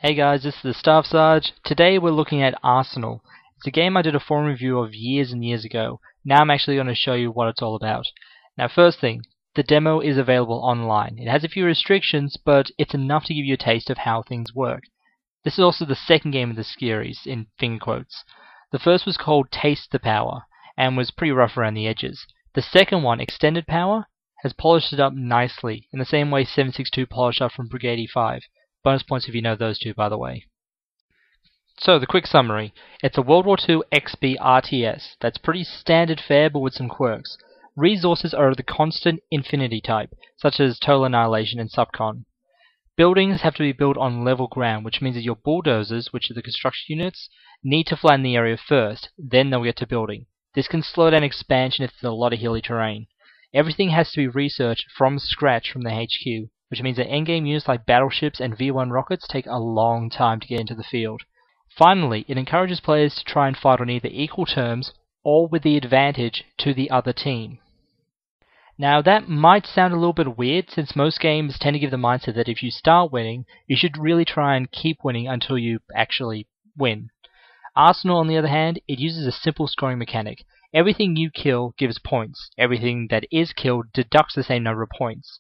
Hey guys, this is the Staff Sarge. Today we're looking at Arsenal. It's a game I did a forum review of years and years ago. Now I'm actually going to show you what it's all about. Now first thing, the demo is available online. It has a few restrictions, but it's enough to give you a taste of how things work. This is also the second game of the series, in finger quotes. The first was called Taste the Power, and was pretty rough around the edges. The second one, Extended Power, has polished it up nicely, in the same way 762 polished up from Brigade 5. Bonus points if you know those two, by the way. So, the quick summary. It's a World War II XB RTS. That's pretty standard fare, but with some quirks. Resources are of the constant infinity type, such as Total Annihilation and Subcon. Buildings have to be built on level ground, which means that your bulldozers, which are the construction units, need to flatten the area first, then they'll get to building. This can slow down expansion if there's a lot of hilly terrain. Everything has to be researched from scratch from the HQ, which means that endgame units like battleships and V1 rockets take a long time to get into the field. Finally, it encourages players to try and fight on either equal terms or with the advantage to the other team. Now that might sound a little bit weird, since most games tend to give the mindset that if you start winning, you should really try and keep winning until you actually win. Arsenal, on the other hand, it uses a simple scoring mechanic. Everything you kill gives points. Everything that is killed deducts the same number of points.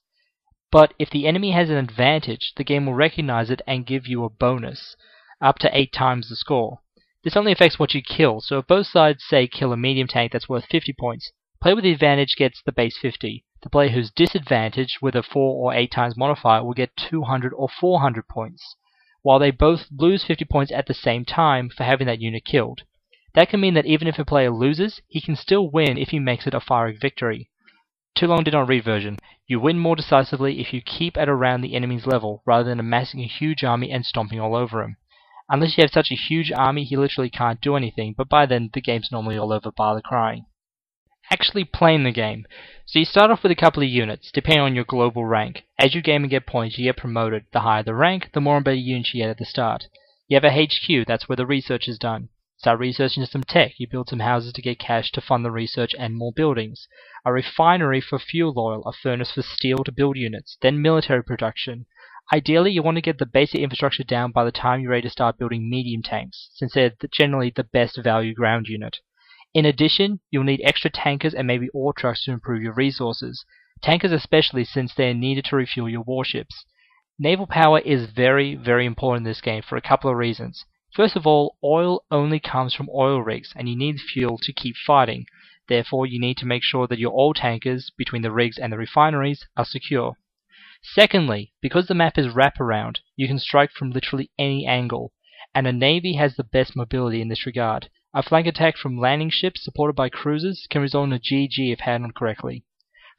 But if the enemy has an advantage, the game will recognize it and give you a bonus, up to 8 times the score. This only affects what you kill, so if both sides, say, kill a medium tank that's worth 50 points, player with the advantage gets the base 50. The player who's disadvantaged with a 4 or 8 times modifier will get 200 or 400 points, while they both lose 50 points at the same time for having that unit killed. That can mean that even if a player loses, he can still win if he makes it a firing victory. Too long did not read version. You win more decisively if you keep at around the enemy's level, rather than amassing a huge army and stomping all over him. Unless you have such a huge army, he literally can't do anything, but by then the game's normally all over bar the crying. Actually playing the game. So you start off with a couple of units, depending on your global rank. As you game and get points, you get promoted. The higher the rank, the more embedded units you get at the start. You have a HQ, that's where the research is done. Start researching some tech, you build some houses to get cash to fund the research and more buildings. A refinery for fuel oil, a furnace for steel to build units, then military production. Ideally, you want to get the basic infrastructure down by the time you're ready to start building medium tanks, since they're generally the best value ground unit. In addition, you'll need extra tankers and maybe ore trucks to improve your resources. Tankers especially, since they're needed to refuel your warships. Naval power is very, very important in this game for a couple of reasons. First of all, oil only comes from oil rigs, and you need fuel to keep fighting. Therefore, you need to make sure that your oil tankers, between the rigs and the refineries, are secure. Secondly, because the map is wraparound, you can strike from literally any angle, and a navy has the best mobility in this regard. A flank attack from landing ships supported by cruisers can result in a GG if handled correctly.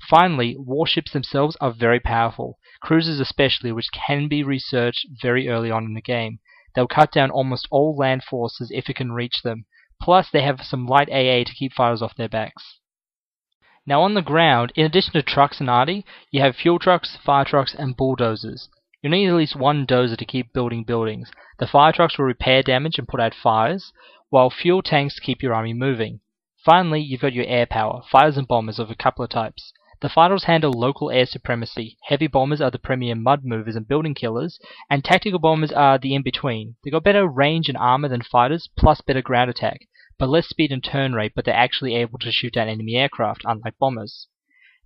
Finally, warships themselves are very powerful, cruisers especially, which can be researched very early on in the game. They'll cut down almost all land forces if it can reach them, plus they have some light AA to keep fighters off their backs. Now on the ground, in addition to trucks and arty, you have fuel trucks, fire trucks, and bulldozers. You'll need at least one dozer to keep building buildings. The fire trucks will repair damage and put out fires, while fuel tanks keep your army moving. Finally, you've got your air power, fighters and bombers of a couple of types. The fighters handle local air supremacy, heavy bombers are the premier mud movers and building killers, and tactical bombers are the in-between. They've got better range and armor than fighters, plus better ground attack, but less speed and turn rate, but they're actually able to shoot down enemy aircraft, unlike bombers.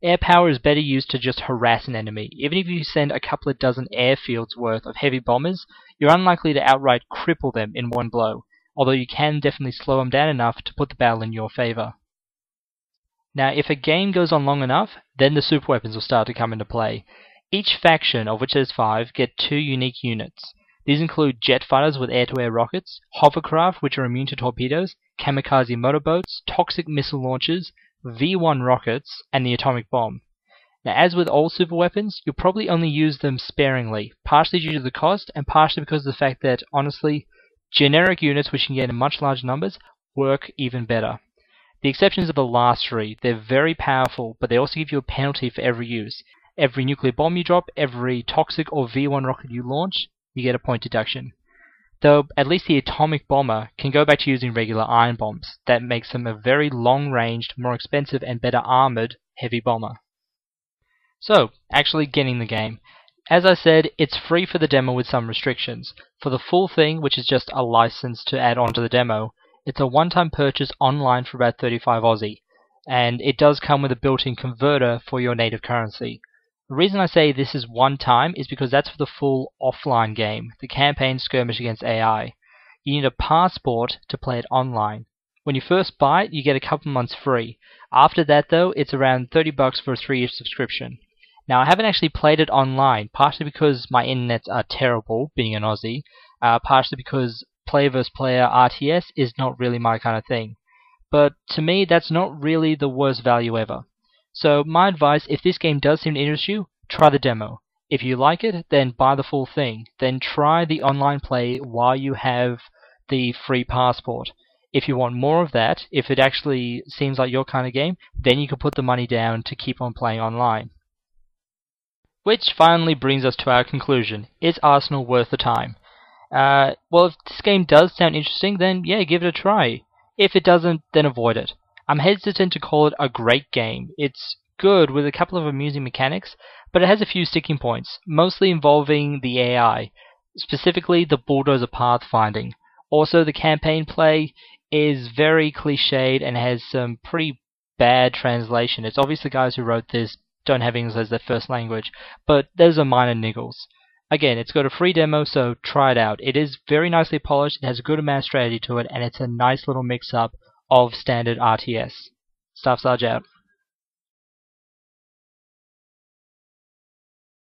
Air power is better used to just harass an enemy. Even if you send a couple of dozen airfields worth of heavy bombers, you're unlikely to outright cripple them in one blow, although you can definitely slow them down enough to put the battle in your favor. Now, if a game goes on long enough, then the super weapons will start to come into play. Each faction, of which there's 5, get 2 unique units. These include jet fighters with air-to-air rockets, hovercraft which are immune to torpedoes, kamikaze motorboats, toxic missile launchers, V1 rockets, and the atomic bomb. Now, as with all super weapons, you'll probably only use them sparingly, partially due to the cost, and partially because of the fact that, honestly, generic units which you can get in much larger numbers work even better. The exceptions are the last 3. They're very powerful, but they also give you a penalty for every use. Every nuclear bomb you drop, every toxic or V1 rocket you launch, you get a point deduction. Though at least the atomic bomber can go back to using regular iron bombs. That makes them a very long-ranged, more expensive and better armored heavy bomber. So, actually getting the game. As I said, it's free for the demo with some restrictions. For the full thing, which is just a license to add on to the demo, it's a one-time purchase online for about 35 Aussie, and it does come with a built-in converter for your native currency. The reason I say this is one time is because that's for the full offline game, the campaign skirmish against AI. You need a passport to play it online. When you first buy it, you get a couple months free. After that though, it's around $30 for a 3-year subscription. Now I haven't actually played it online, partially because my internets are terrible, being an Aussie, partially because player versus player RTS is not really my kind of thing. But to me, that's not really the worst value ever. So my advice, if this game does seem to interest you, try the demo. If you like it, then buy the full thing. Then try the online play while you have the free passport. If you want more of that, if it actually seems like your kind of game, then you can put the money down to keep on playing online. Which finally brings us to our conclusion. Is Arsenal worth the time? Well, if this game does sound interesting, then yeah, give it a try. If it doesn't, then avoid it. I'm hesitant to call it a great game. It's good with a couple of amusing mechanics, but it has a few sticking points, mostly involving the AI, specifically the bulldozer pathfinding. Also, the campaign play is very cliched and has some pretty bad translation. It's obvious the guys who wrote this don't have English as their first language, but those are minor niggles. Again, it's got a free demo, so try it out. It is very nicely polished, it has a good amount of strategy to it, and it's a nice little mix-up of standard RTS. Staff Sarge out.